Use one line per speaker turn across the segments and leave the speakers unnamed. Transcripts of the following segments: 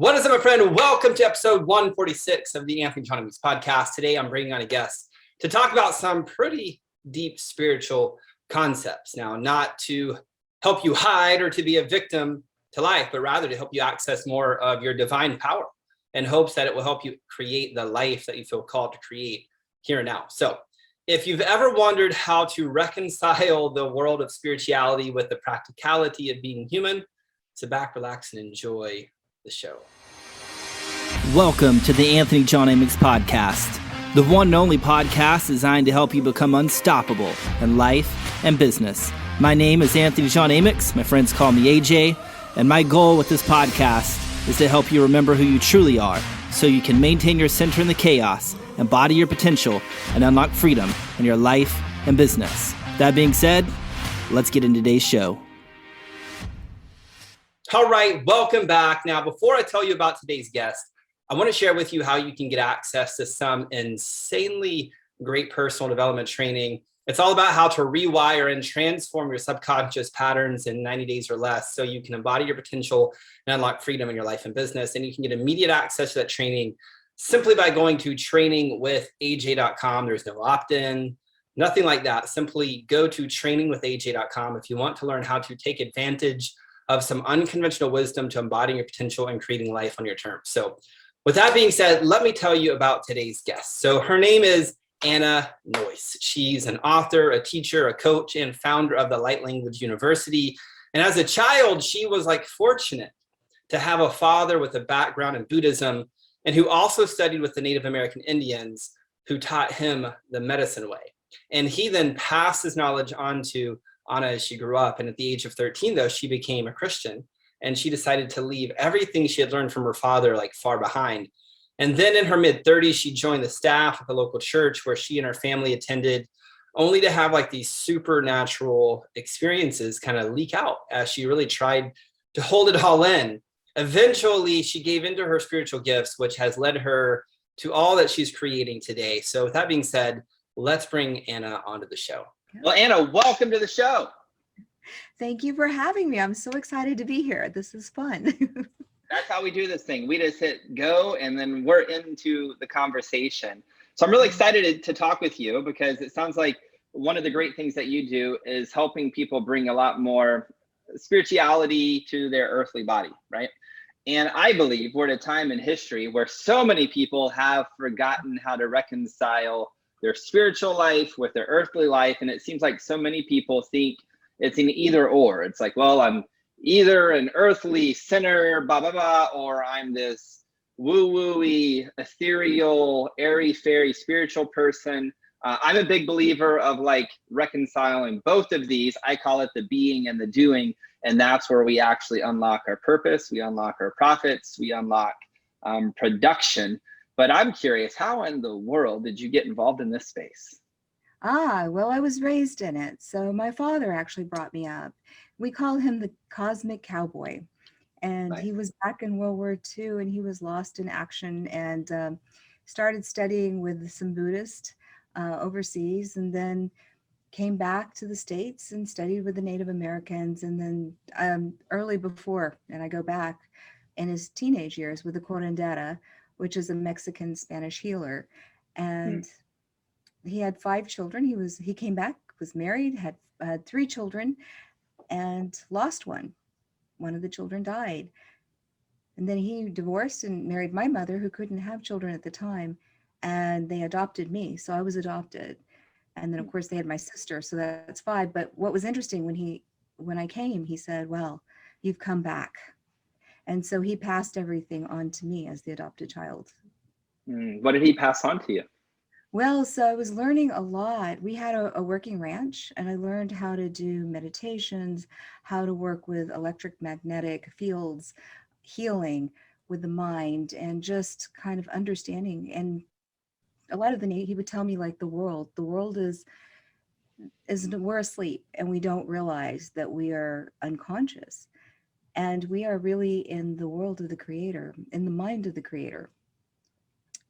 What is up, my friend? Welcome to episode 146 of the Anthony John Weeks podcast. Today, I'm bringing on a guest to talk about some pretty deep spiritual concepts. Now, not to help you hide or to be a victim to life, but rather to help you access more of your divine power in hopes that it will help you create the life that you feel called to create here and now. So, if you've ever wondered how to reconcile the world of spirituality with the practicality of being human, sit back, relax, and enjoy the show.
Welcome to the Anthony John Weeks podcast, the one and only podcast designed to help you become unstoppable in life and business. My name is Anthony John Weeks. My friends call me AJ, and my goal with this podcast is to help you remember who you truly are so you can maintain your center in the chaos, embody your potential, and unlock freedom in your life and business. That being said, let's get into today's show.
All right, welcome back. Now, before I tell you about today's guest, I want to share with you how you can get access to some insanely great personal development training. It's all about how to rewire and transform your subconscious patterns in 90 days or less so you can embody your potential and unlock freedom in your life and business. And you can get immediate access to that training simply by going to trainingwithaj.com. There's no opt-in, nothing like that. Simply go to trainingwithaj.com if you want to learn how to take advantage of some unconventional wisdom to embodying your potential and creating life on your terms. So with that being said, let me tell you about today's guest. So her name is Anna Noyce. She's an author, a teacher, a coach, and founder of the Light Language University. And as a child, she was fortunate to have a father with a background in Buddhism and who also studied with the Native American Indians who taught him the medicine way. And he then passed his knowledge on to Anna as she grew up. And at the age of 13, though, she became a Christian and she decided to leave everything she had learned from her father far behind. And then in her mid-30s, she joined the staff of a local church where she and her family attended, only to have these supernatural experiences kind of leak out as she really tried to hold it all in. Eventually, she gave into her spiritual gifts, which has led her to all that she's creating today. So with that being said, let's bring Anna onto the show. Well, Anna, welcome to the show.
Thank you for having me. I'm so excited to be here. This is fun.
That's how we do this thing. We just hit go and then we're into the conversation. So I'm really excited to talk with you because it sounds like one of the great things that you do is helping people bring a lot more spirituality to their earthly body, right? And I believe we're at a time in history where so many people have forgotten how to reconcile their spiritual life with their earthly life. And it seems like so many people think it's an either or. It's well, I'm either an earthly sinner, blah, blah, blah, or I'm this woo-woo-y, ethereal, airy-fairy spiritual person. I'm a big believer of reconciling both of these. I call it the being and the doing. And that's where we actually unlock our purpose. We unlock our profits. We unlock production. But I'm curious, how in the world did you get involved in this space?
Well, I was raised in it. So my father actually brought me up. We call him the Cosmic Cowboy. And
Nice.
He was back in World War II and he was lost in action and started studying with some Buddhists overseas and then came back to the States and studied with the Native Americans. And then early before, and I go back in his teenage years with the curandera, which is a Mexican Spanish healer. And he had 5 children. He came back, was married, had 3 children and lost one. One of the children died. And then he divorced and married my mother, who couldn't have children at the time. And they adopted me. So I was adopted. And then of course they had my sister. So that's 5. But what was interesting when I came, he said, well, you've come back. And so he passed everything on to me as the adopted child.
What did he pass on to you?
Well, so I was learning a lot. We had a working ranch and I learned how to do meditations, how to work with electromagnetic fields, healing with the mind and just kind of understanding. And a lot of he would tell me the world is we're asleep and we don't realize that we are unconscious. And we are really in the world of the creator, in the mind of the creator.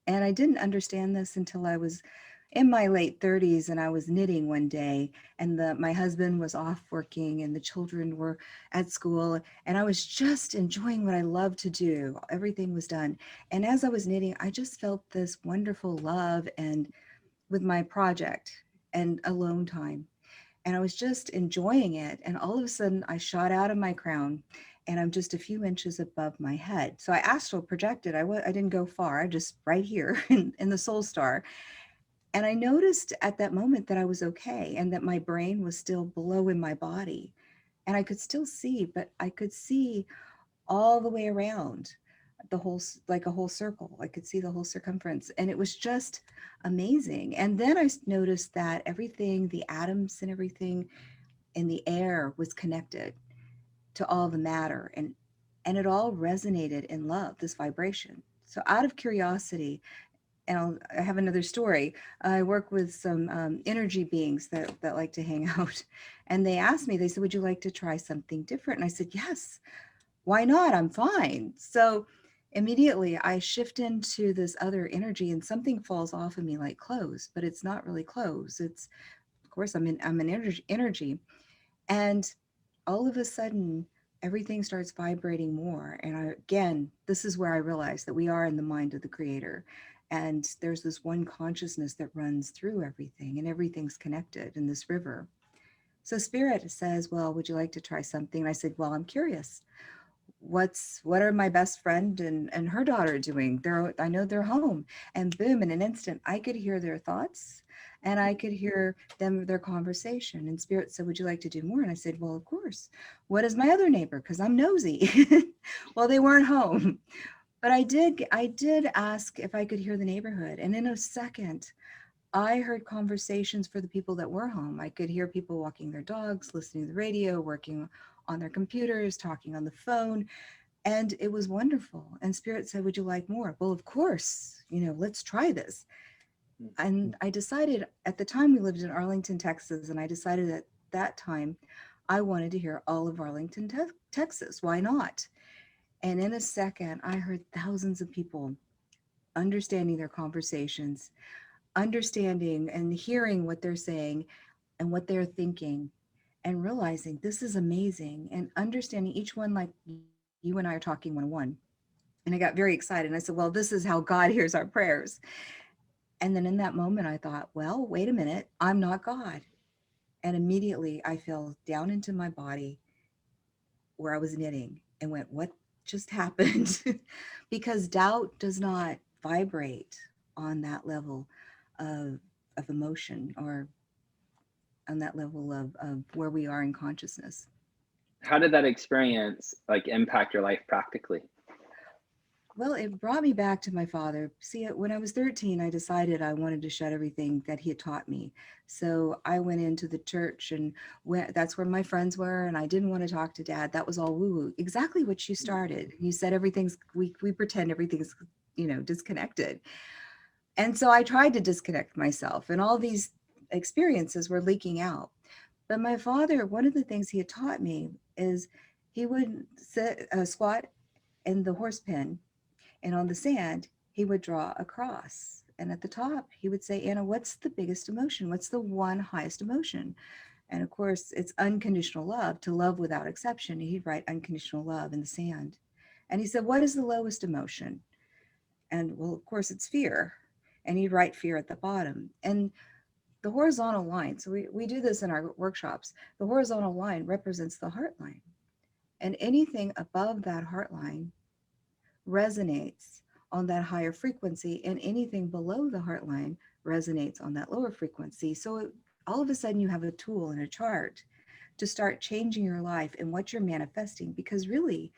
And I didn't understand this until I was in my late 30s, and I was knitting one day, and my husband was off working and the children were at school, and I was just enjoying what I love to do. Everything was done. And as I was knitting, I just felt this wonderful love and with my project and alone time. And I was just enjoying it. And all of a sudden I shot out of my crown and I'm just a few inches above my head. So I astral projected. I didn't go far, I just right here in the soul star. And I noticed at that moment that I was okay and that my brain was still below in my body. And I could still see, but I could see all the way around the whole, like a whole circle. I could see the whole circumference. And it was just amazing. And then I noticed that everything, the atoms and everything in the air was connected to all the matter. And it all resonated in love, this vibration. So out of curiosity, and I have another story. I work with some energy beings that like to hang out. And they asked me, they said, would you like to try something different? And I said, yes, why not? I'm fine. So immediately I shift into this other energy and something falls off of me like clothes, but it's not really clothes. It's, of course, I'm an energy. And all of a sudden, everything starts vibrating more. And again, this is where I realized that we are in the mind of the creator. And there's this one consciousness that runs through everything, and everything's connected in this river. So Spirit says, well, would you like to try something? And I said, well, I'm curious. What are my best friend and her daughter doing? I know they're home. And boom, in an instant, I could hear their thoughts and I could hear their conversation. And Spirit said, would you like to do more? And I said, well, of course. What is my other neighbor? Because I'm nosy. Well, they weren't home. But I did ask if I could hear the neighborhood. And in a second, I heard conversations for the people that were home. I could hear people walking their dogs, listening to the radio, working on their computers, talking on the phone. And it was wonderful. And Spirit said, would you like more? Well, of course, let's try this. And I decided at the time we lived in Arlington, Texas, and I decided at that time I wanted to hear all of Arlington, Texas. Why not? And in a second, I heard thousands of people understanding their conversations, understanding and hearing what they're saying and what they're thinking, and realizing this is amazing, and understanding each one like you and I are talking one-on-one. And I got very excited. And I said, well, this is how God hears our prayers. And then in that moment, I thought, well, wait a minute, I'm not God. And immediately I fell down into my body where I was knitting and went, what just happened? Because doubt does not vibrate on that level of emotion, or on that level of where we are in consciousness.
How did that experience like impact your life practically?
Well, it brought me back to my father. See, when I was 13, I decided I wanted to shed everything that he had taught me. So I went into the church, and that's where my friends were, and I didn't want to talk to Dad. That was all woo-woo. Exactly what you started. You said we pretend everything's, disconnected. And so I tried to disconnect myself, and all these experiences were leaking out. But my father, one of the things he had taught me is he would squat in the horse pen, and on the sand, he would draw a cross. And at the top, he would say, Anna, what's the biggest emotion? What's the one highest emotion? And of course, it's unconditional love, to love without exception. He'd write unconditional love in the sand. And he said, what is the lowest emotion? And well, of course, it's fear. And he'd write fear at the bottom. And the horizontal line, so we do this in our workshops, the horizontal line represents the heart line. And anything above that heart line resonates on that higher frequency, and anything below the heart line resonates on that lower frequency. So all of a sudden you have a tool and a chart to start changing your life and what you're manifesting, because really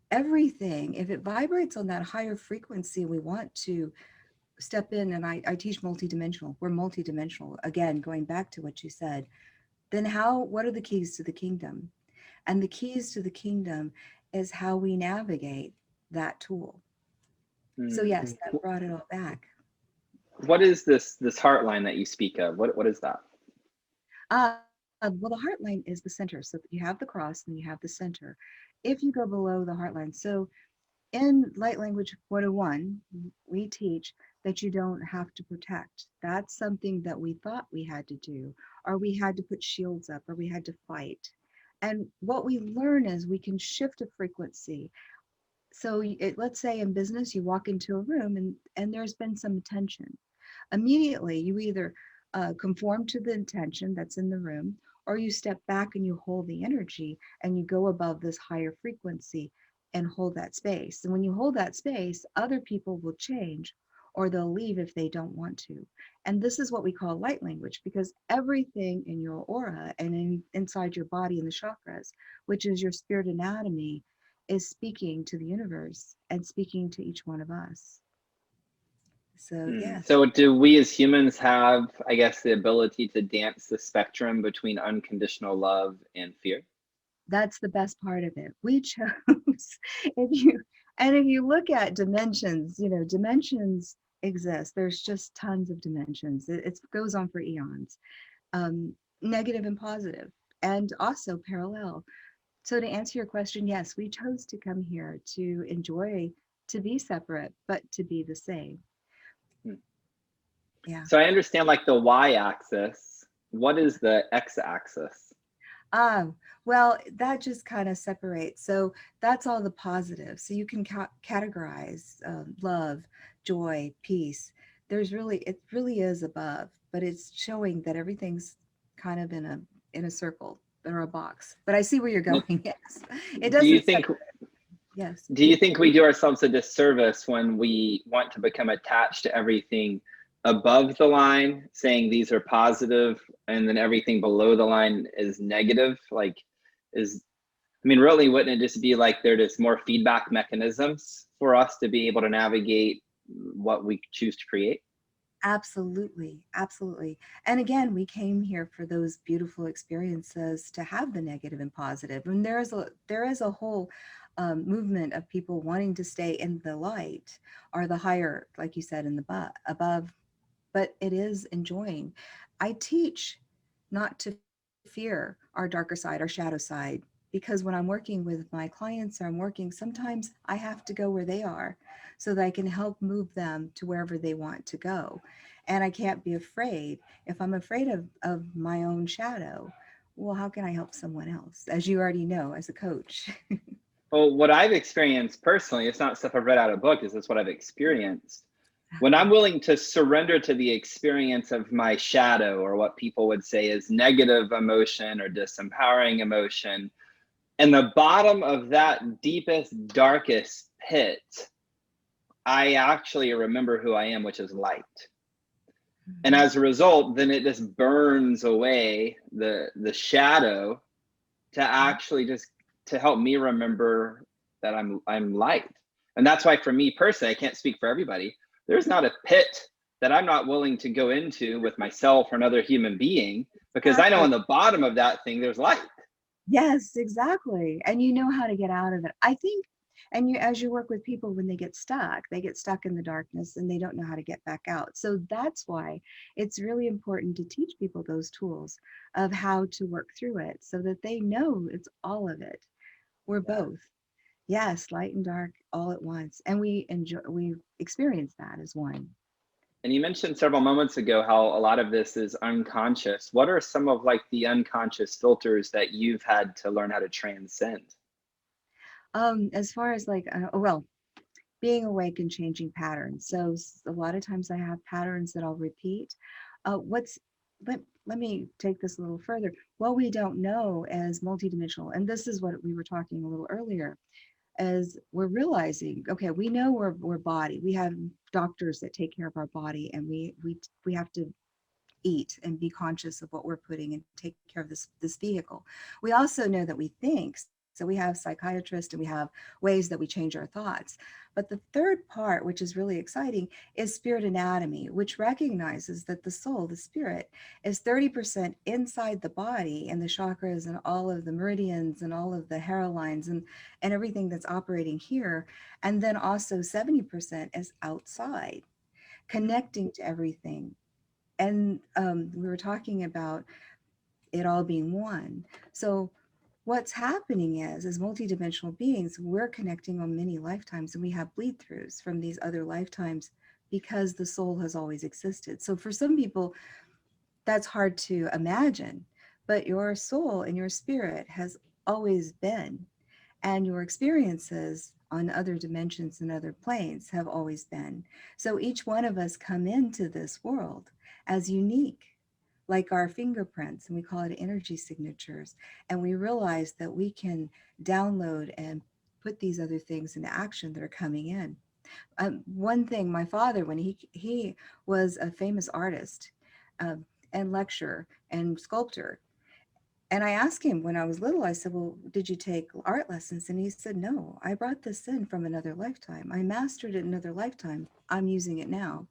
everything, if it vibrates on that higher frequency, we want to step in. And I teach multidimensional. We're multidimensional. Again, going back to what you said, then what are the keys to the kingdom? And the keys to the kingdom is how we navigate that tool. So yes, that brought it all back.
What is this heart line that you speak of? What is that?
Well, the heart line is the center. So you have the cross and you have the center. If you go below the heart line, so in Light Language 101, we teach that you don't have to protect. That's something that we thought we had to do, or we had to put shields up, or we had to fight. And what we learn is we can shift a frequency. So let's say in business, you walk into a room and there's been some tension. Immediately, you either conform to the intention that's in the room, or you step back and you hold the energy and you go above this higher frequency and hold that space. And when you hold that space, other people will change or they'll leave if they don't want to. And this is what we call light language, because everything in your aura and inside your body in the chakras, which is your spirit anatomy, is speaking to the universe and speaking to each one of us. So, yes.
So do we as humans have, I guess, the ability to dance the spectrum between unconditional love and fear?
That's the best part of it. We chose. If you look at dimensions, dimensions exist. There's just tons of dimensions. It goes on for eons, negative and positive, and also parallel. So to answer your question, yes, we chose to come here to enjoy, to be separate, but to be the same. Yeah.
So I understand like the y-axis. What is the x-axis?
Well, that just kind of separates. So that's all the positive. So you can categorize love, joy, peace. It really is above, but it's showing that everything's kind of in a circle or a box. But I see where you're going. Yes, it doesn't.
Do you think?
Yes.
Do you think we do ourselves a disservice when we want to become attached to everything above the line, saying these are positive, and then everything below the line is negative? Really, wouldn't it just be like there just more feedback mechanisms for us to be able to navigate what we choose to create?
Absolutely. Absolutely. And again, we came here for those beautiful experiences to have the negative and positive. And there is a whole movement of people wanting to stay in the light or the higher, like you said, in the above, but it is enjoying. I teach not to fear our darker side, our shadow side, because when I'm working with my clients or sometimes I have to go where they are so that I can help move them to wherever they want to go. And I can't be afraid. If I'm afraid of my own shadow, well, how can I help someone else? As you already know, as a coach.
Well, what I've experienced personally, it's not stuff I've read out of a book, it's what I've experienced. When I'm willing to surrender to the experience of my shadow, or what people would say is negative emotion or disempowering emotion, and the bottom of that deepest, darkest pit, I actually remember who I am, which is light. And as a result, then it just burns away the shadow to actually just to help me remember that I'm light. And that's why for me personally, I can't speak for everybody, there's not a pit that I'm not willing to go into with myself or another human being, because I know on the bottom of that thing there's light.
Yes, exactly. And you know how to get out of it. I think, and as you work with people, when they get stuck in the darkness and they don't know how to get back out. So that's why it's really important to teach people those tools of how to work through it so that they know it's all of it. We're both. Yes, light and dark all at once. And we experience that as one.
And you mentioned several moments ago how a lot of this is unconscious. What are some of like the unconscious filters that you've had to learn how to transcend?
As far as being awake and changing patterns. So a lot of times I have patterns that I'll repeat. Let me take this a little further. What we don't know as multidimensional, and this is what we were talking a little earlier, as we're realizing, okay, we know we're body. We have doctors that take care of our body, and we have to eat and be conscious of what we're putting and take care of this vehicle. We also know that we think. So we have psychiatrists and we have ways that we change our thoughts. But the third part, which is really exciting, is spirit anatomy, which recognizes that the soul, the spirit, is 30% inside the body and the chakras and all of the meridians and all of the hairlines and everything that's operating here. And then also 70% is outside, connecting to everything. And we were talking about it all being one. So what's happening is, as multidimensional beings, we're connecting on many lifetimes, and we have bleed throughs from these other lifetimes because the soul has always existed. So for some people, that's hard to imagine, but your soul and your spirit has always been, and your experiences on other dimensions and other planes have always been. So each one of us come into this world as unique, like our fingerprints, and we call it energy signatures. And we realize that we can download and put these other things into action that are coming in. One thing, my father, when he was a famous artist, and lecturer and sculptor, and I asked him when I was little, I said, well, did you take art lessons? And he said, no, I brought this in from another lifetime. I mastered it in another lifetime. I'm using it now.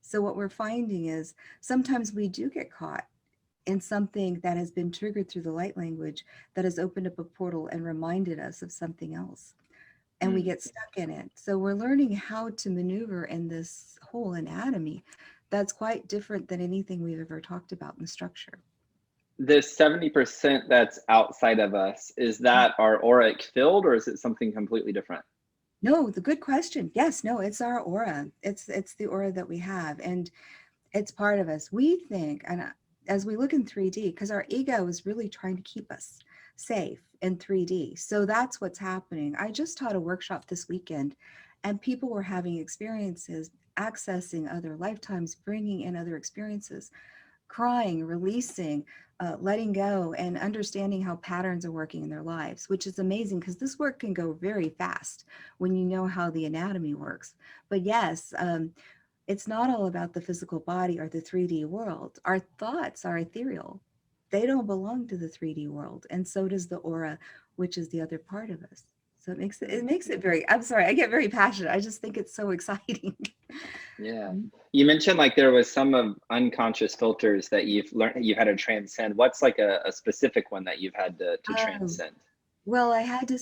So what we're finding is sometimes we do get caught in something that has been triggered through the light language that has opened up a portal and reminded us of something else. And we get stuck in it. So we're learning how to maneuver in this whole anatomy that's quite different than anything we've ever talked about in the structure.
This 70% that's outside of us, is that our auric field, or is it something completely different?
No, the good question. Yes, no, it's our aura. It's the aura that we have, and it's part of us. We think, and as we look in 3D, because our ego is really trying to keep us safe in 3D. So that's what's happening. I just taught a workshop this weekend, and people were having experiences, accessing other lifetimes, bringing in other experiences, crying, releasing, letting go, and understanding how patterns are working in their lives, which is amazing because this work can go very fast when you know how the anatomy works. But yes, it's not all about the physical body or the 3D world. Our thoughts are ethereal. They don't belong to the 3D world. And so does the aura, which is the other part of us. So it makes it very, I'm sorry, I get very passionate. I just think it's so exciting.
Yeah. You mentioned like there was some of unconscious filters that you've learned, you had to transcend. What's like a specific one that you've had to transcend?
Well, I had to,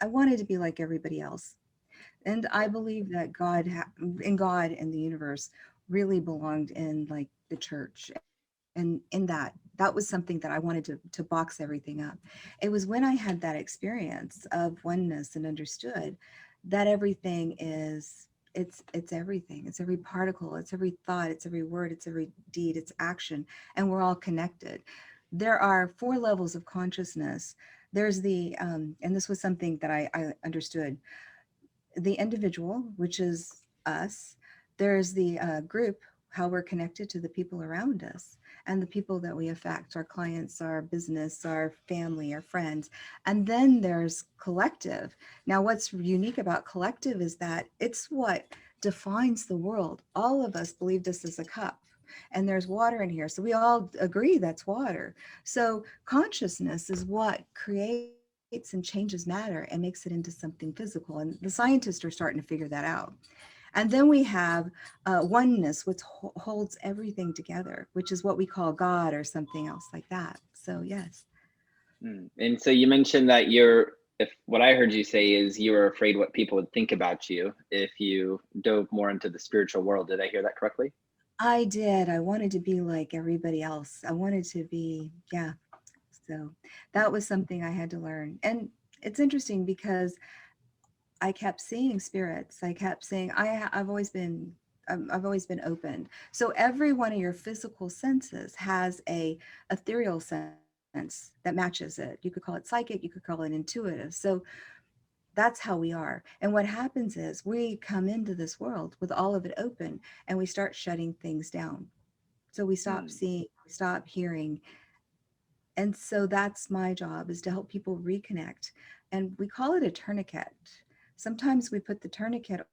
I wanted to be like everybody else. And I believe that God and the universe really belonged in like the church. And in that was something that I wanted to box everything up. It was when I had that experience of oneness and understood that everything is, it's everything. It's every particle, it's every thought, it's every word, it's every deed, it's action, and we're all connected. There are 4 levels of consciousness. There's the and this was something that I understood, the individual, which is us. There's the group, how we're connected to the people around us and the people that we affect, our clients, our business, our family, our friends. And then there's collective. Now, what's unique about collective is that it's what defines the world. All of us believe this is a cup, and there's water in here. So we all agree that's water. So consciousness is what creates and changes matter and makes it into something physical. And the scientists are starting to figure that out. And then we have oneness, which holds everything together, which is what we call God or something else like that. So yes.
And so you mentioned that if what I heard you say is you were afraid what people would think about you if you dove more into the spiritual world. Did I hear that correctly?
I did. I wanted to be like everybody else. I wanted to be, yeah. So that was something I had to learn. And it's interesting because I kept seeing spirits. I kept saying, I've always been open. So every one of your physical senses has a ethereal sense that matches it. You could call it psychic, you could call it intuitive. So that's how we are. And what happens is we come into this world with all of it open and we start shutting things down. So we stop seeing, we stop hearing. And so that's my job, is to help people reconnect. And we call it a tourniquet. Sometimes we put the tourniquet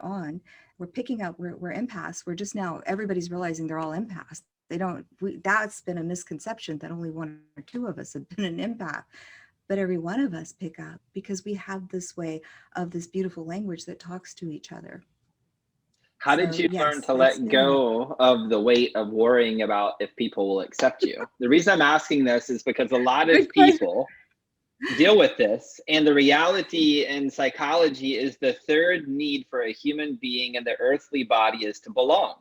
on, we're picking up, we're empaths. We're just now, everybody's realizing they're all empaths. That's been a misconception that only 1 or 2 of us have been an empath. But every one of us pick up because we have this way of this beautiful language that talks to each other.
How did you learn
yes,
to let go of the weight of worrying about if people will accept you? The reason I'm asking this is because a lot of people deal with this, and the reality in psychology is the third need for a human being in the earthly body is to belong.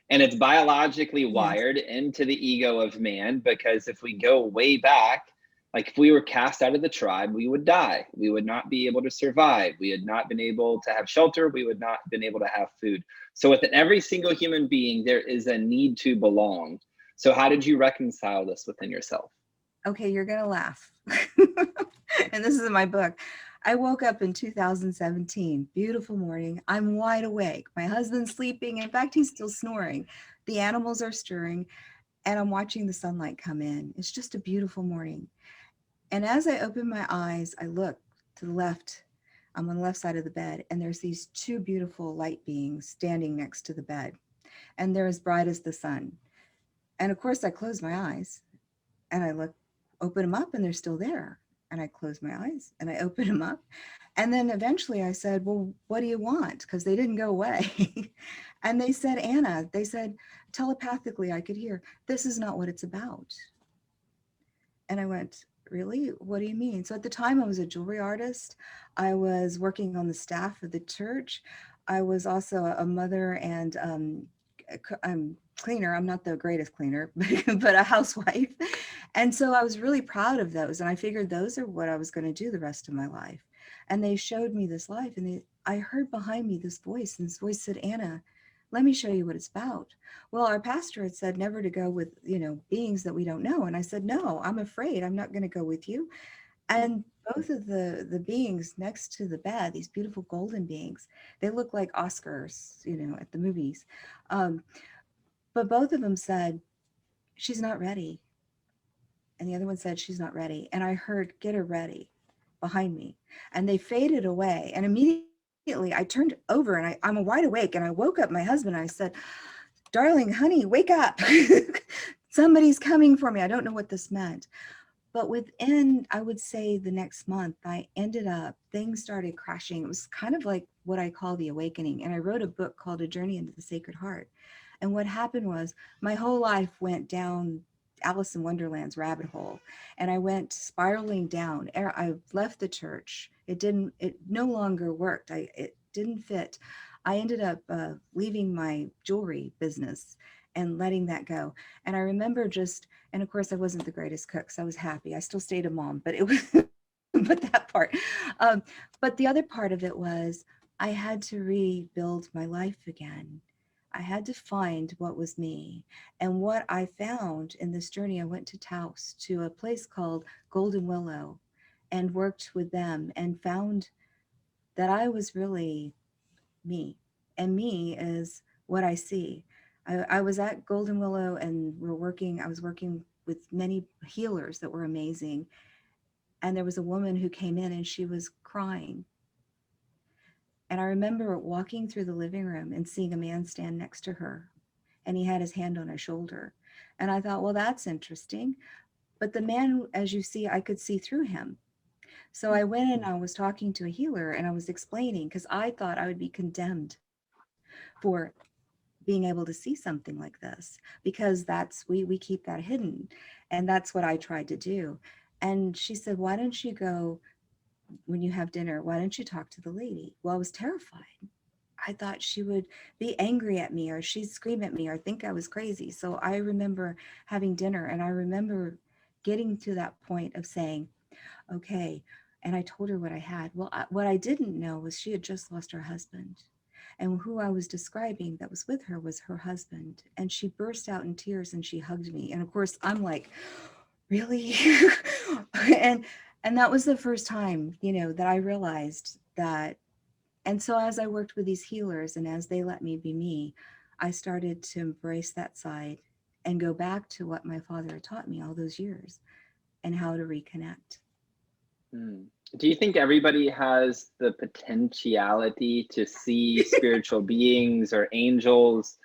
And it's biologically wired into the ego of man, because if we go way back, Like if we were cast out of the tribe, we would die. We would not be able to survive. We had not been able to have shelter. We would not been able to have food. So within every single human being, there is a need to belong. So how did you reconcile this within yourself?
Okay, you're gonna laugh. And this is in my book. I woke up in 2017, beautiful morning. I'm wide awake. My husband's sleeping. In fact, he's still snoring. The animals are stirring, and I'm watching the sunlight come in. It's just a beautiful morning. And as I open my eyes, I look to the left. I'm on the left side of the bed, and there's these two beautiful light beings standing next to the bed, and they're as bright as the sun. And of course, I close my eyes and I look, open them up, and they're still there. And I close my eyes and I open them up. And then eventually I said, well, what do you want? Because they didn't go away. And they said, Anna, they said, telepathically, I could hear, this is not what it's about. And I went, really? What do you mean? So at the time I was a jewelry artist. I was working on the staff of the church. I was also a mother and cleaner. I'm not the greatest cleaner, but a housewife. And so I was really proud of those. And I figured those are what I was going to do the rest of my life. And they showed me this life, and I heard behind me this voice, and this voice said, Anna, let me show you what it's about. Well, our pastor had said never to go with, beings that we don't know. And I said, no, I'm afraid I'm not going to go with you. And both of the beings next to the bed, these beautiful golden beings, they look like Oscars, at the movies. But both of them said, she's not ready. And the other one said, she's not ready. And I heard, get her ready behind me. And they faded away. And immediately I turned over and I'm wide awake. And I woke up my husband and I said, darling, honey, wake up. Somebody's coming for me. I don't know what this meant. But within, I would say the next month, things started crashing. It was kind of like what I call the awakening. And I wrote a book called A Journey into the Sacred Heart. And what happened was my whole life went down Alice in Wonderland's rabbit hole. And I went spiraling down. I left the church. It no longer worked. It didn't fit. I ended up leaving my jewelry business and letting that go. And I remember and of course I wasn't the greatest cook, so I was happy. I still stayed a mom, but it was, but that part. But the other part of it was I had to rebuild my life again. I had to find what was me. And what I found in this journey, I went to Taos, to a place called Golden Willow, and worked with them and found that I was really me. And me is what I see. I was at Golden Willow and I was working with many healers that were amazing. And there was a woman who came in and she was crying. And I remember walking through the living room and seeing a man stand next to her, and he had his hand on her shoulder. And I thought, well, that's interesting. But the man, as you see, I could see through him. So I went and I was talking to a healer and I was explaining, because I thought I would be condemned for being able to see something like this, because we keep that hidden. And that's what I tried to do. And she said, why don't you go, when you have dinner, why don't you talk to the lady? Well, I was terrified. I thought she would be angry at me, or she'd scream at me, or think I was crazy. So I remember having dinner, and I remember getting to that point of saying, okay. And I told her what I had. Well, what I didn't know was she had just lost her husband. And who I was describing that was with her was her husband. And she burst out in tears and she hugged me. And of course, I'm like, really? and and that was the first time, that I realized that. And so as I worked with these healers and as they let me be me, I started to embrace that side and go back to what my father had taught me all those years and how to reconnect.
Do you think everybody has the potentiality to see spiritual beings or angels,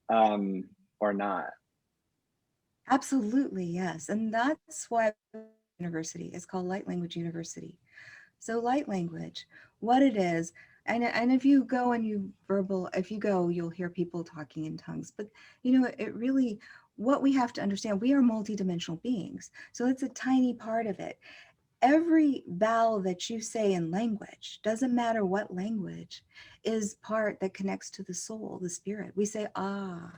or not?
Absolutely, yes. And that's why university is called Light Language University. So light language, what it is, and if you go and if you go, you'll hear people talking in tongues. But it really, what we have to understand, we are multidimensional beings. So it's a tiny part of it. every vowel that you say in language, doesn't matter what language, is part that connects to the soul, the spirit. We say, ah,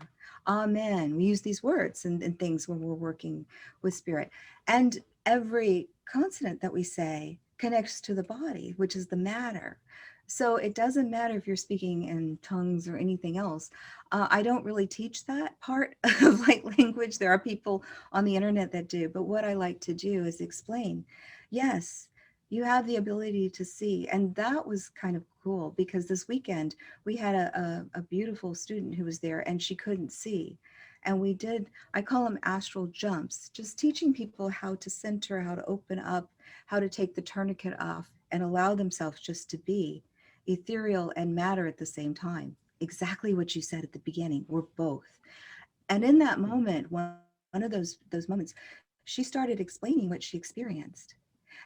amen. We use these words and things when we're working with spirit. And every consonant that we say connects to the body, which is the matter. So it doesn't matter if you're speaking in tongues or anything else. I don't really teach that part of light language. There are people on the internet that do, but what I like to do is explain, yes, you have the ability to see. And that was kind of cool because this weekend we had a beautiful student who was there and she couldn't see. And we did, I call them astral jumps, just teaching people how to center, how to open up, how to take the tourniquet off and allow themselves just to be ethereal and matter at the same time. Exactly what you said at the beginning. We're both. And in that moment, one of those moments, she started explaining what she experienced.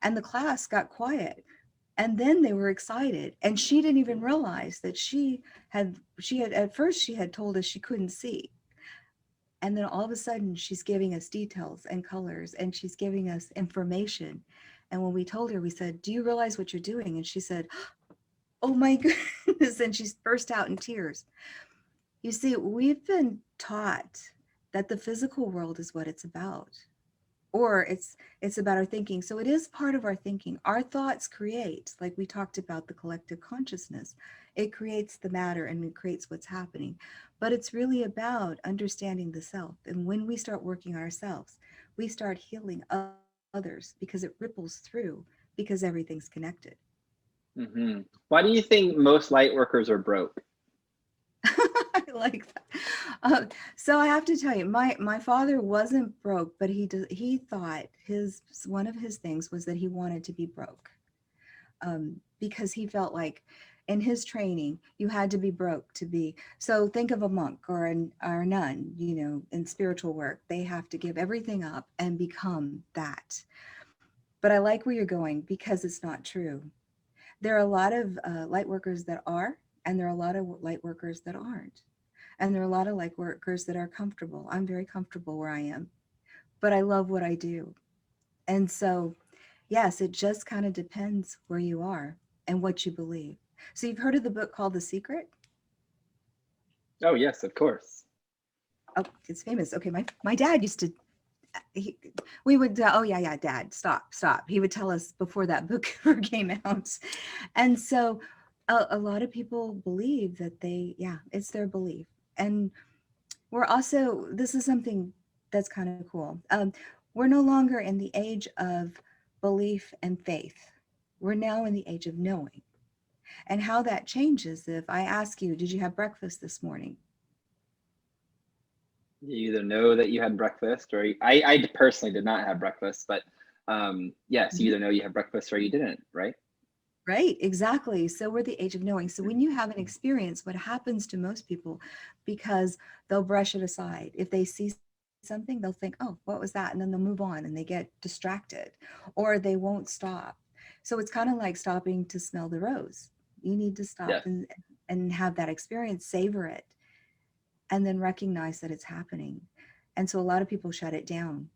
And the class got quiet. And then they were excited. And she didn't even realize that she had at first she had told us she couldn't see. And then all of a sudden she's giving us details and colors and she's giving us information. And when we told her, we said, "Do you realize what you're doing?" And she said, "Oh my goodness." And she burst out in tears. You see, we've been taught that the physical world is what it's about, or it's about our thinking. So it is part of our thinking. Our thoughts create, like we talked about, the collective consciousness. It creates the matter and it creates what's happening. But it's really about understanding the self. And when we start working on ourselves, we start healing others because it ripples through, because everything's connected.
Why do you think most light workers are broke?
I like that. So I have to tell you, my father wasn't broke, but he thought one of his things was that he wanted to be broke, because he felt like in his training you had to be broke to be. So think of a monk or a nun, in spiritual work, they have to give everything up and become that. But I like where you're going because it's not true. There are a lot of light workers that are, and there are a lot of light workers that aren't. And there are a lot of light workers that are comfortable. I'm very comfortable where I am, but I love what I do. And so, yes, it just kind of depends where you are and what you believe. So you've heard of the book called The Secret?
Oh, yes, of course.
Oh, it's famous. Okay, my dad used to, we would, oh yeah, Dad, stop. He would tell us before that book ever came out. And so a lot of people believe that it's their belief. And we're also, this is something that's kind of cool. We're no longer in the age of belief and faith. We're now in the age of knowing. And how that changes, if I ask you, did you have breakfast this morning?
You either know that you had breakfast, or I personally did not have breakfast, but yes, you either know you have breakfast or you didn't, right?
Right, exactly. So we're the age of knowing. So when you have an experience, what happens to most people, because they'll brush it aside. If they see something, they'll think, oh, what was that? And then they'll move on and they get distracted, or they won't stop. So it's kind of like stopping to smell the rose. You need to stop
Yes.
and have that experience, savor it, and then recognize that it's happening. And so a lot of people shut it down.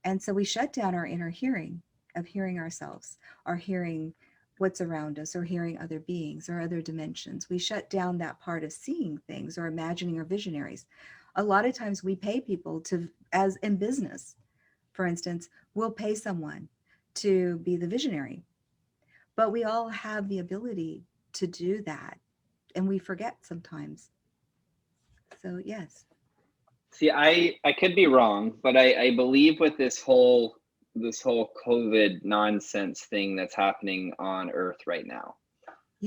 And so we shut down our inner hearing of hearing ourselves, or hearing what's around us, or hearing other beings or other dimensions. We shut down that part of seeing things or imagining or visionaries. A lot of times we pay people to, as in business, for instance, we'll pay someone to be the visionary, but we all have the ability to do that. And we forget sometimes. So yes.
See, I could be wrong, but I believe with this whole COVID nonsense thing that's happening on Earth right now,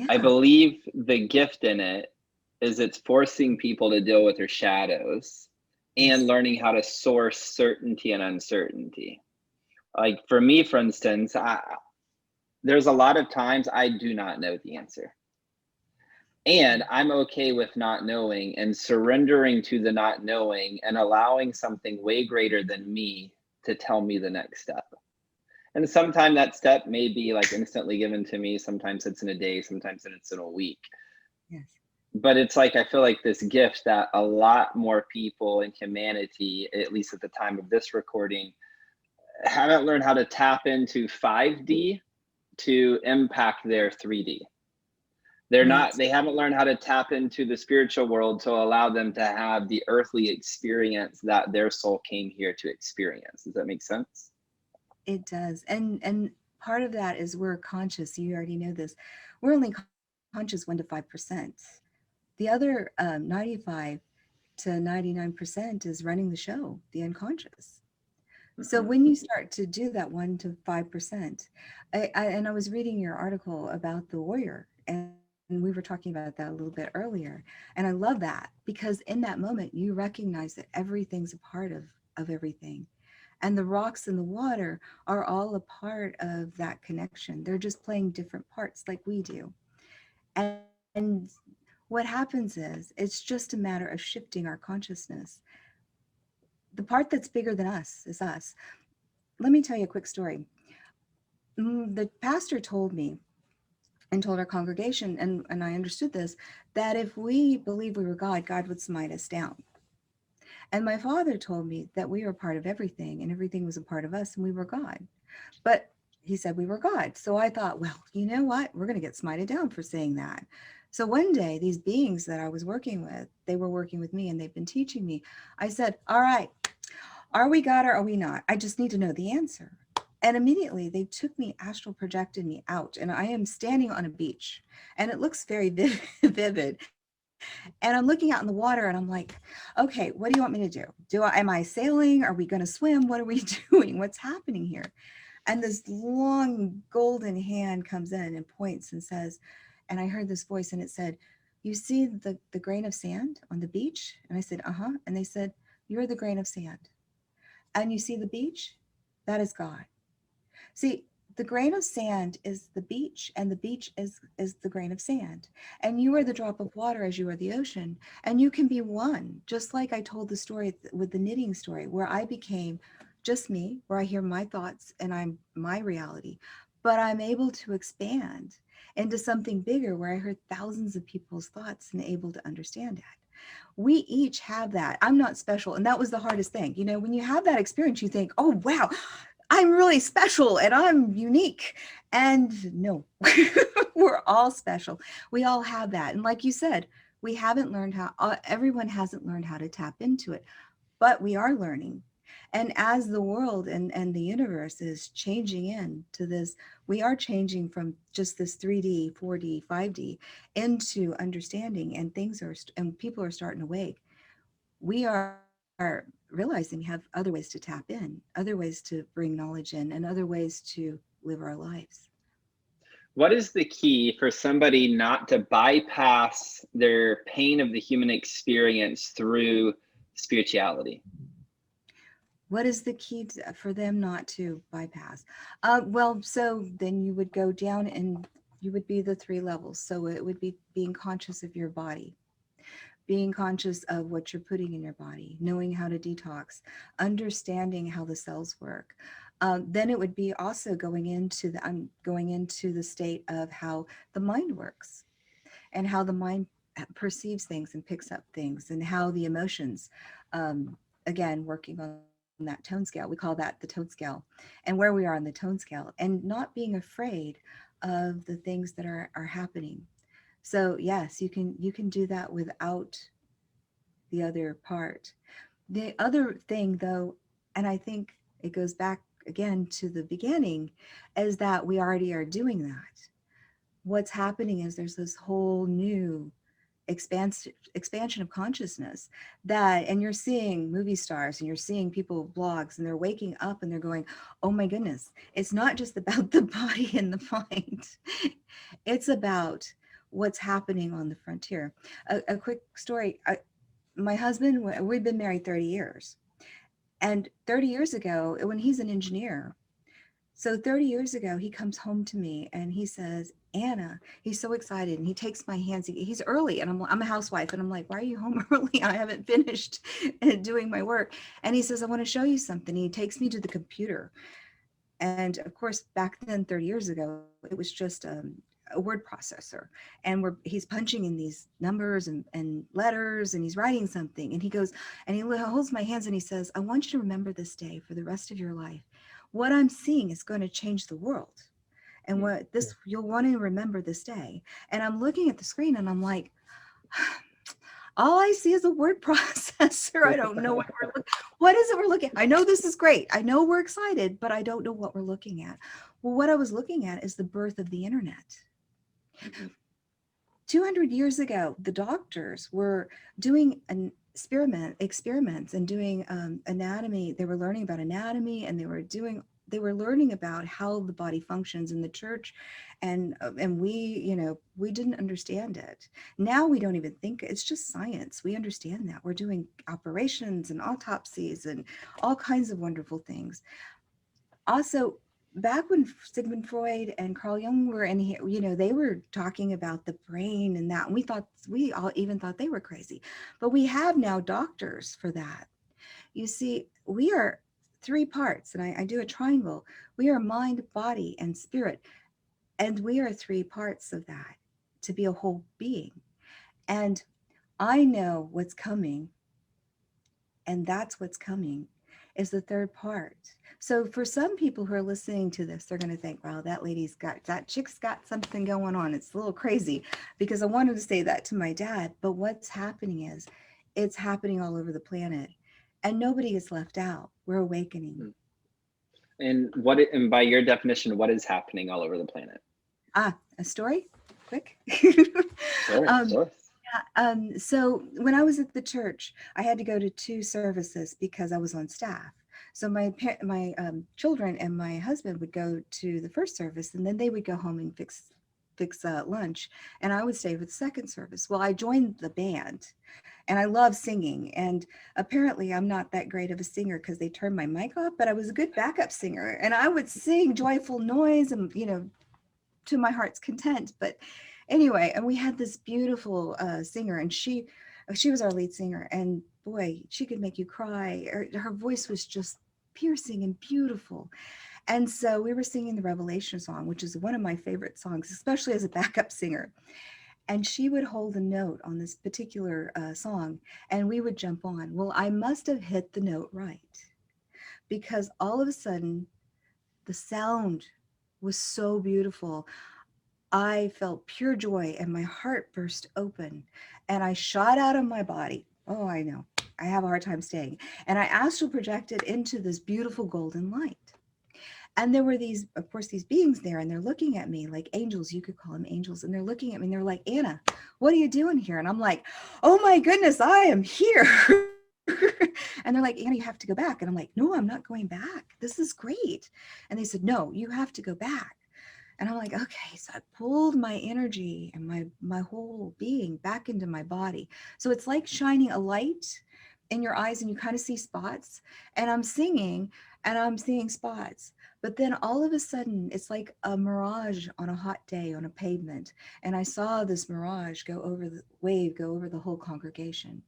I
Yeah.
believe the gift in it is it's forcing people to deal with their shadows and
Yes.
learning how to source certainty and uncertainty. Like for me, for instance, there's a lot of times I do not know the answer. And I'm okay with not knowing and surrendering to the not knowing and allowing something way greater than me to tell me the next step. And sometimes that step may be like instantly given to me. Sometimes it's in a day, sometimes it's in a week.
Yes.
But it's like, I feel like this gift that a lot more people in humanity, at least at the time of this recording, haven't learned how to tap into 5D to impact their 3D.
Right.
They haven't learned how to tap into the spiritual world to allow them to have the earthly experience that their soul came here to experience. Does that make sense?
It does. And part of that is we're conscious. You already know this. We're only conscious 1 to 5%. The other 95 to 99% is running the show, the unconscious. So
Mm-hmm.
when you start to do that 1 to 5%, and I was reading your article about the warrior, and we were talking about that a little bit earlier, and I love that because in that moment you recognize that everything's a part of everything, and the rocks and the water are all a part of that connection. They're just playing different parts like we do, and what happens is it's just a matter of shifting our consciousness. The part that's bigger than us is us. Let me tell you a quick story. The pastor told me and told our congregation, and I understood this, that if we believed we were God, God would smite us down. And my father told me that we were part of everything and everything was a part of us and we were God. But he said we were God. So I thought, well, you know what? We're going to get smited down for saying that. So one day, these beings that I was working with, they were working with me and they've been teaching me. I said, all right, are we God or are we not? I just need to know the answer. And immediately they took me, astral projected me out, and I am standing on a beach and it looks very vivid. And I'm looking out in the water and I'm like, okay, what do you want me to do? Am I sailing? Are we going to swim? What are we doing? What's happening here? And this long golden hand comes in and points and says, and I heard this voice and it said, you see the grain of sand on the beach? And I said, uh-huh. And they said, you're the grain of sand. And you see the beach? That is God. See, the grain of sand is the beach, and the beach is the grain of sand. And you are the drop of water as you are the ocean. And you can be one, just like I told the story with the knitting story, where I became just me, where I hear my thoughts and I'm my reality. But I'm able to expand into something bigger where I heard thousands of people's thoughts and able to understand that. We each have that. I'm not special. And that was the hardest thing. You know, when you have that experience, you think, oh, wow, I'm really special and I'm unique. And no, we're all special. We all have that. And like you said, we haven't learned how, everyone hasn't learned how to tap into it, but we are learning. And as the world and the universe is changing into this, we are changing from just this 3D, 4D, 5D into understanding, and things are, and people are starting to wake. We are realizing we have other ways to tap in, other ways to bring knowledge in, and other ways to live our lives.
What is the key for somebody not to bypass their pain of the human experience through spirituality?
What is the key for them not to bypass? Well, so then you would go down and you would be the 3 levels. So it would be being conscious of your body, being conscious of what you're putting in your body, knowing how to detox, understanding how the cells work. Then it would be also going into the state of how the mind works and how the mind perceives things and picks up things, and how the emotions, again, working on that tone scale. We call that the tone scale, and where we are on the tone scale, and not being afraid of the things that are happening. So yes, you can do that without the other part. The other thing though, and I think it goes back again to the beginning, is that we already are doing that. What's happening is there's this whole new expansion of consciousness, that, and you're seeing movie stars and you're seeing people blogs and they're waking up and they're going, oh my goodness, it's not just about the body and the mind. It's about what's happening on the frontier. A quick story. My husband, we've been married 30 years. And 30 years ago, when he's an engineer, so 30 years ago, he comes home to me and he says, Anna, he's so excited. And he takes my hands. He's early. And I'm a housewife. And I'm like, why are you home early? I haven't finished doing my work. And he says, I want to show you something. He takes me to the computer. And of course, back then, 30 years ago, it was just a word processor. And he's punching in these numbers and letters, and he's writing something. And he goes, and he holds my hands and he says, I want you to remember this day for the rest of your life. what I'm seeing is going to change the world. And what this, you'll want to remember this day. And I'm looking at the screen and I'm like, all I see is a word processor. I don't know what is it we're looking at? I know this is great. I know we're excited, but I don't know what we're looking at. Well, what I was looking at is the birth of the internet. 200 years ago, the doctors were doing an experiments and doing anatomy. They were learning about anatomy, and they were learning about how the body functions in the church, and we didn't understand it. Now we don't even think, it's just science. We understand that. We're doing operations and autopsies and all kinds of wonderful things. Also, back when Sigmund Freud and Carl Jung were in here, they were talking about the brain and that, and we all even thought they were crazy. But we have now doctors for that. You see, we are three parts, and I do a triangle. We are mind, body, and spirit. And we are three parts of that to be a whole being. And I know what's coming, and that's what's coming is the third part. So for some people who are listening to this, they're going to think, wow, that chick's got something going on. It's a little crazy, because I wanted to say that to my dad. But what's happening is it's happening all over the planet, and nobody is left out. We're awakening.
And by your definition, what is happening all over the planet?
A story? Quick.
Sure.
So when I was at the church, I had to go to 2 services because I was on staff. So my children and my husband would go to the first service, and then they would go home and fix lunch, and I would stay for the second service. Well, I joined the band, and I love singing, and apparently I'm not that great of a singer because they turned my mic off, but I was a good backup singer, and I would sing Joyful Noise and to my heart's content. But anyway, and we had this beautiful singer, and she was our lead singer, and boy, she could make you cry. Her voice was just piercing and beautiful. And so we were singing the Revelation song, which is one of my favorite songs, especially as a backup singer. And she would hold a note on this particular song, and we would jump on. Well, I must have hit the note right, because all of a sudden the sound was so beautiful. I felt pure joy, and my heart burst open, and I shot out of my body. Oh, I know, I have a hard time staying. And I astral projected into this beautiful golden light. And there were these beings there, and they're looking at me like angels. You could call them angels. And they're looking at me, and they're like, Anna, what are you doing here? And I'm like, oh my goodness, I am here. And they're like, Anna, you have to go back. And I'm like, no, I'm not going back. This is great. And they said, no, you have to go back. And I'm like, okay. So I pulled my energy and my whole being back into my body. So it's like shining a light in your eyes, and you kind of see spots. And I'm singing and I'm seeing spots. But then all of a sudden, it's like a mirage on a hot day on a pavement. And I saw this mirage go over the whole congregation.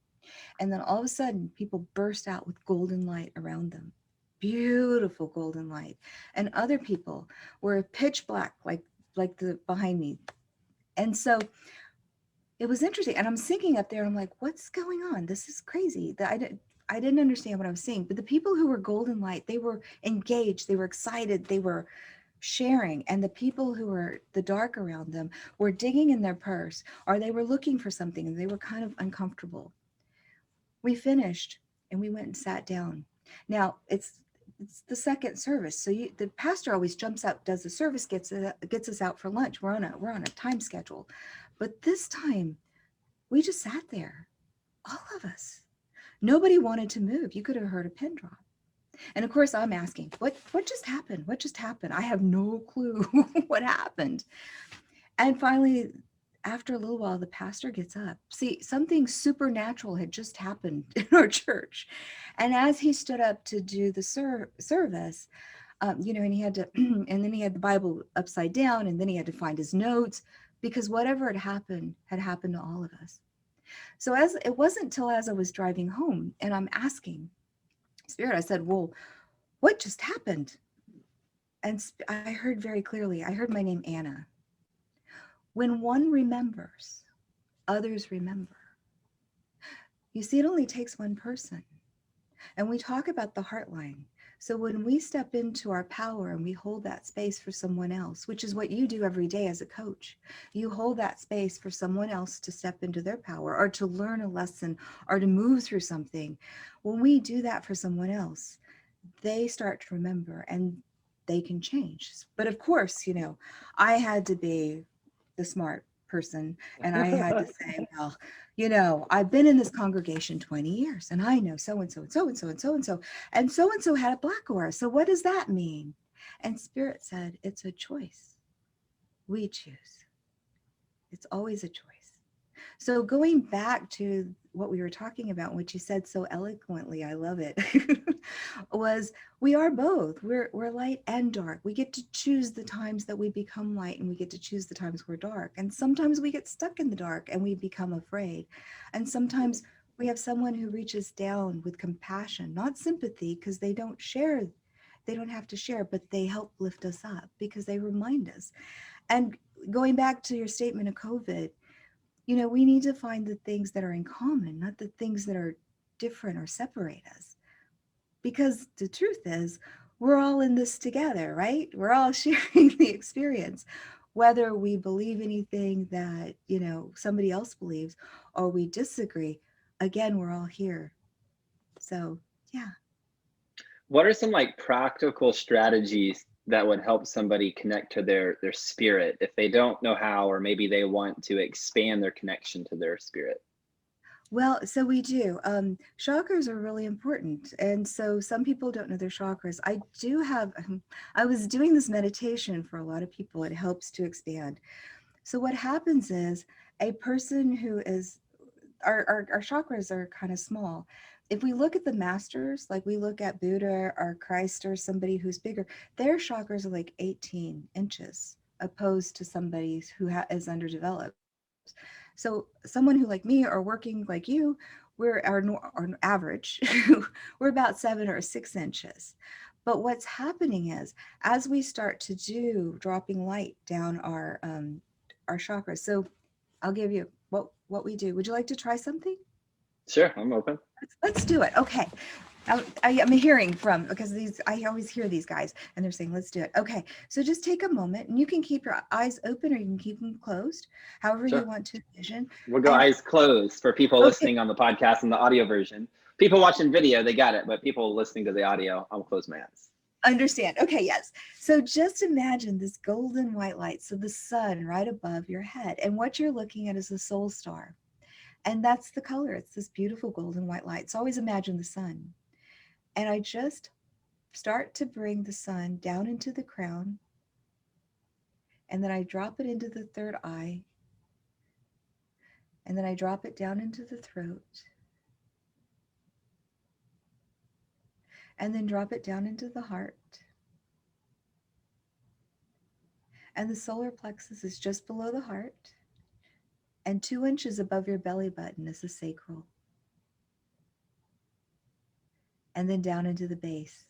And then all of a sudden, people burst out with golden light around them. Beautiful golden light. And other people were pitch black, like the behind me. And so it was interesting. And I'm singing up there, and I'm like, what's going on? This is crazy. I didn't understand what I was seeing. But the people who were golden light, they were engaged, they were excited, they were sharing. And the people who were the dark around them were digging in their purse, or they were looking for something, and they were kind of uncomfortable. We finished, and we went and sat down. Now it's the second service, so the pastor always jumps out, does the service, gets us out for lunch. We're on a time schedule. But this time we just sat there, all of us. Nobody wanted to move. You could have heard a pin drop. And of course I'm asking, what just happened? What just happened? I have no clue what happened. And finally, after a little while, the pastor gets up. See, something supernatural had just happened in our church. And as he stood up to do the service, and he had to, and then he had the Bible upside down, and then he had to find his notes, because whatever had happened to all of us. So it wasn't until as I was driving home, and I'm asking Spirit, I said, well, what just happened? And I heard very clearly, I heard my name, Anna. When one remembers, others remember. You see, it only takes one person. And we talk about the heart line. So when we step into our power and we hold that space for someone else, which is what you do every day as a coach, you hold that space for someone else to step into their power or to learn a lesson or to move through something. When we do that for someone else, they start to remember and they can change. But of course, you know, I had to be the smart person and I had to say, well, you know, I've been in this congregation 20 years and I know so and so and so and so and so and so and so had a black aura. So what does that mean? And Spirit said, it's a choice. We choose. It's always a choice. So going back to what we were talking about, what you said so eloquently, I love it, was we are both. We're light and dark. We get to choose the times that we become light and we get to choose the times we're dark. And sometimes we get stuck in the dark and we become afraid. And sometimes we have someone who reaches down with compassion, not sympathy, because they don't share. They don't have to share, but they help lift us up because they remind us. And going back to your statement of COVID, you know, we need to find the things that are in common, not the things that are different or separate us. Because the truth is, we're all in this together, right? We're all sharing the experience. Whether we believe anything that, you know, somebody else believes or we disagree, again, we're all here. So, yeah.
What are some like practical strategies that would help somebody connect to their spirit if they don't know how, or maybe they want to expand their connection to their spirit?
Well, so we do. Chakras are really important. And so some people don't know their chakras. I do have, I was doing this meditation for a lot of people. It helps to expand. So what happens is a person who is, our chakras are kind of small. If we look at the masters, like we look at Buddha or Christ or somebody who's bigger, their chakras are like 18 inches opposed to somebody who is underdeveloped. So someone who like me or working like you, we're our average, we're about 7 or 6 inches. But what's happening is as we start to do dropping light down our chakras. So I'll give you what we do. Would you like to try something?
Sure, I'm open.
Let's do it. Okay. I'm hearing from, because I always hear these guys and they're saying, let's do it. Okay. So just take a moment and you can keep your eyes open or you can keep them closed, however you
Sure.
want to envision.
We'll go
And
eyes closed for people
okay,
listening on the podcast and the audio version. People watching video, they got it, but people listening to the audio, I'll close my eyes.
understand. Okay. Yes. So just imagine this golden white light. So the sun right above your head, and what you're looking at is a soul star. And that's the color. It's this beautiful golden white light. So always imagine the sun. And I just start to bring the sun down into the crown, and then I drop it into the third eye, and then I drop it down into the throat, and then drop it down into the heart. And the solar plexus is just below the heart, and 2 inches above your belly button is the sacral, and then down into the base.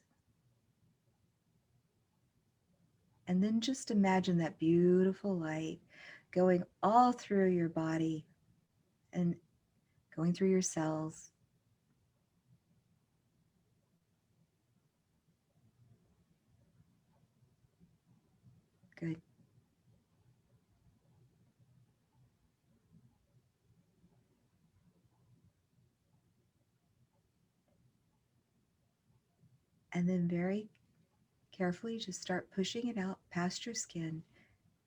And then just imagine that beautiful light going all through your body and going through your cells. Good. And then very carefully just start pushing it out past your skin,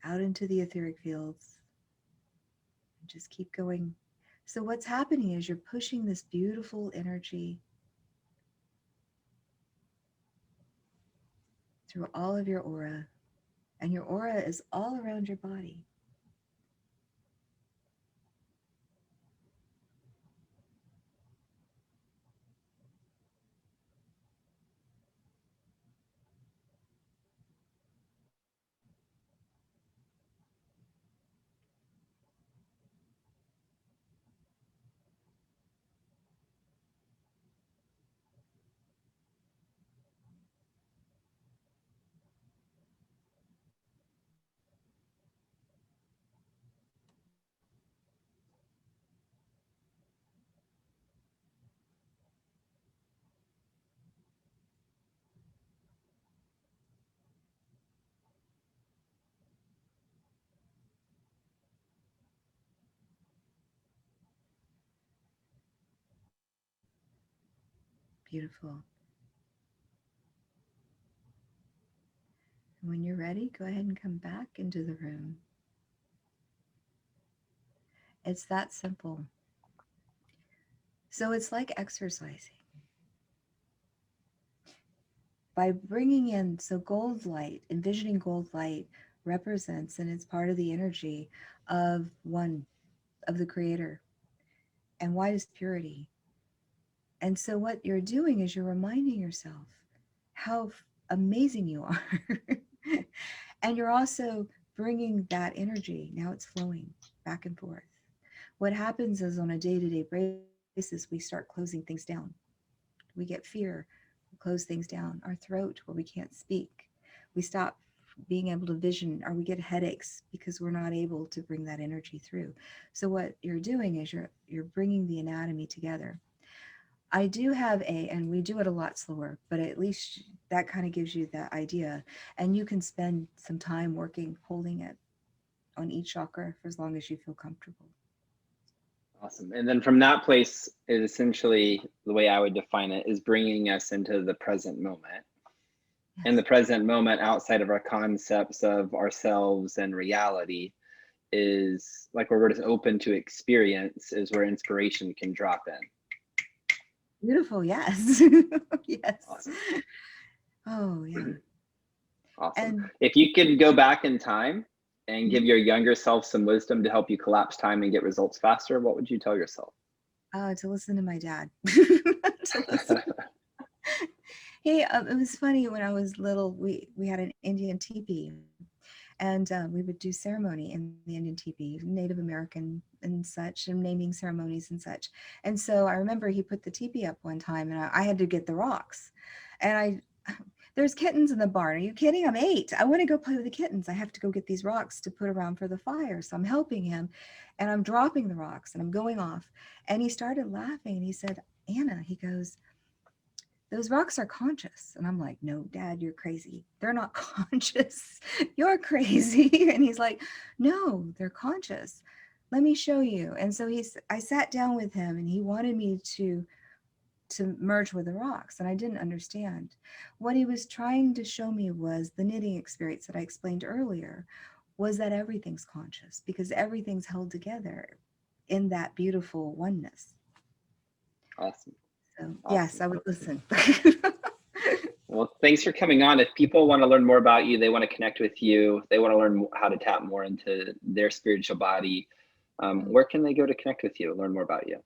out into the etheric fields, and just keep going. So what's happening is you're pushing this beautiful energy through all of your aura, and your aura is all around your body. Beautiful. When you're ready, go ahead and come back into the room. It's that simple. So it's like exercising. By bringing in, so gold light, envisioning gold light represents, and it's part of the energy of one, of the creator. And white is purity. And so what you're doing is you're reminding yourself how amazing you are. And you're also bringing that energy. Now it's flowing back and forth. What happens is on a day-to-day basis, we start closing things down. We get fear, we close things down. Our throat, where we can't speak. We stop being able to vision, or we get headaches because we're not able to bring that energy through. So what you're doing is you're bringing the anatomy together. I do have and we do it a lot slower, but at least that kind of gives you that idea. And you can spend some time working, holding it on each chakra for as long as you feel comfortable.
Awesome. And then from that place, it essentially, the way I would define it, is bringing us into the present moment. Yes. And the present moment, outside of our concepts of ourselves and reality, is like where we're just open to experience, is where inspiration can drop in.
Beautiful. Yes. Yes.
Awesome.
Oh, yeah.
Awesome.
And
if you could go back in time and give your younger self some wisdom to help you collapse time and get results faster, what would you tell yourself?
To listen to my dad. Hey, it was funny when I was little, we had an Indian teepee, and we would do ceremony in the Indian teepee, Native American and such, and naming ceremonies and such. And so I remember he put the teepee up one time, and I had to get the rocks. And there's kittens in the barn. Are you kidding? I'm 8. I want to go play with the kittens. I have to go get these rocks to put around for the fire. So I'm helping him, and I'm dropping the rocks, and I'm going off. And he started laughing, and he said, Anna, he goes, those rocks are conscious. And I'm like, no, Dad, you're crazy. They're not conscious. You're crazy. And he's like, no, they're conscious. Let me show you. And so I sat down with him, and he wanted me to merge with the rocks. And I didn't understand. What he was trying to show me was the knitting experience that I explained earlier, was that everything's conscious, because everything's held together in that beautiful oneness.
Awesome.
So,
awesome.
Yes, I would listen.
Well, thanks for coming on. If people want to learn more about you, they want to connect with you, they want to learn how to tap more into their spiritual body, where can they go to connect with you, learn more about you?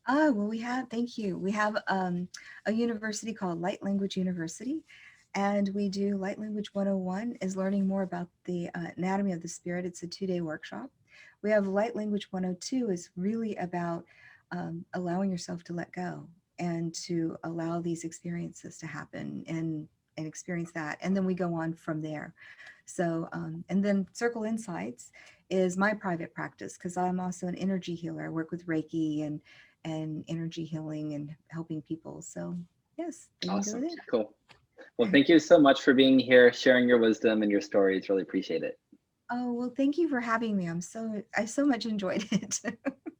Well, thank you. We have a university called Light Language University, and we do Light Language 101 is learning more about the anatomy of the spirit. It's a 2-day workshop. We have Light Language 102 is really about allowing yourself to let go and to allow these experiences to happen and experience that. And then we go on from there. So, and then Circle Insights is my private practice, because I'm also an energy healer. I work with Reiki and energy healing and helping people. So yes,
awesome. Cool. Well, thank you so much for being here, sharing your wisdom and your stories. Really appreciate it.
Oh, well, thank you for having me. I so much enjoyed it.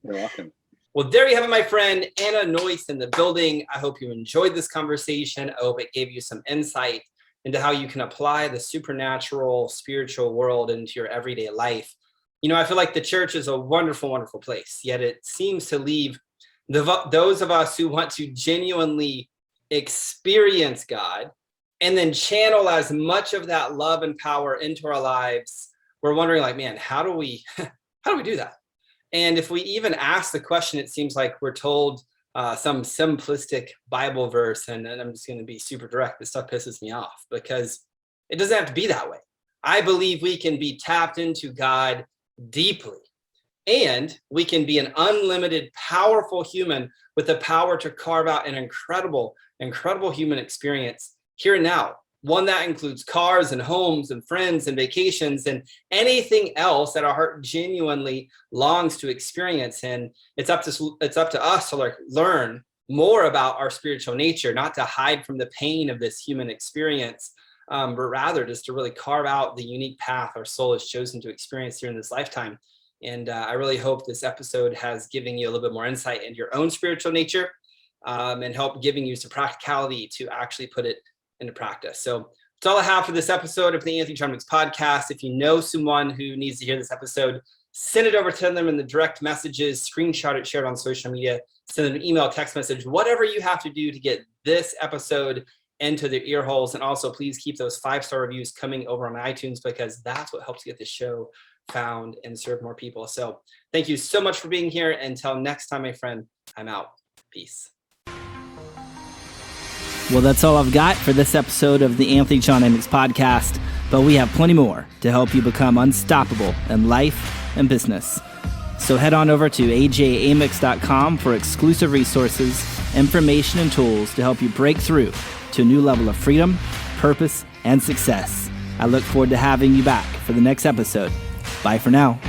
You're welcome.
Well, there you have it, my friend, Anna Noyce in the building. I hope you enjoyed this conversation. I hope it gave you some insight into how you can apply the supernatural, spiritual world into your everyday life. You know, I feel like the church is a wonderful, wonderful place, yet it seems to leave those of us who want to genuinely experience God and then channel as much of that love and power into our lives. We're wondering, like, man, how do we do that? And if we even ask the question, it seems like we're told some simplistic Bible verse, and I'm just going to be super direct. This stuff pisses me off, because it doesn't have to be that way. I believe we can be tapped into God deeply, and we can be an unlimited, powerful human with the power to carve out an incredible, incredible human experience here and now. One that includes cars and homes and friends and vacations and anything else that our heart genuinely longs to experience. And it's up to us to learn more about our spiritual nature, not to hide from the pain of this human experience, but rather just to really carve out the unique path our soul has chosen to experience here in this lifetime. And I really hope this episode has given you a little bit more insight into your own spiritual nature. and help giving you some practicality to actually put it into practice. So that's all I have for this episode of the Anthony John Amyx podcast. If you know someone who needs to hear this episode, send it over to them in the direct messages, screenshot it, share it on social media, send them an email, text message, whatever you have to do to get this episode into their ear holes. And also please keep those 5-star reviews coming over on iTunes, because that's what helps get the show found and serve more people. So thank you so much for being here. Until next time, my friend, I'm out. Peace.
Well, that's all I've got for this episode of the Anthony John Amyx podcast, but we have plenty more to help you become unstoppable in life and business. So head on over to ajamyx.com for exclusive resources, information, and tools to help you break through to a new level of freedom, purpose, and success. I look forward to having you back for the next episode. Bye for now.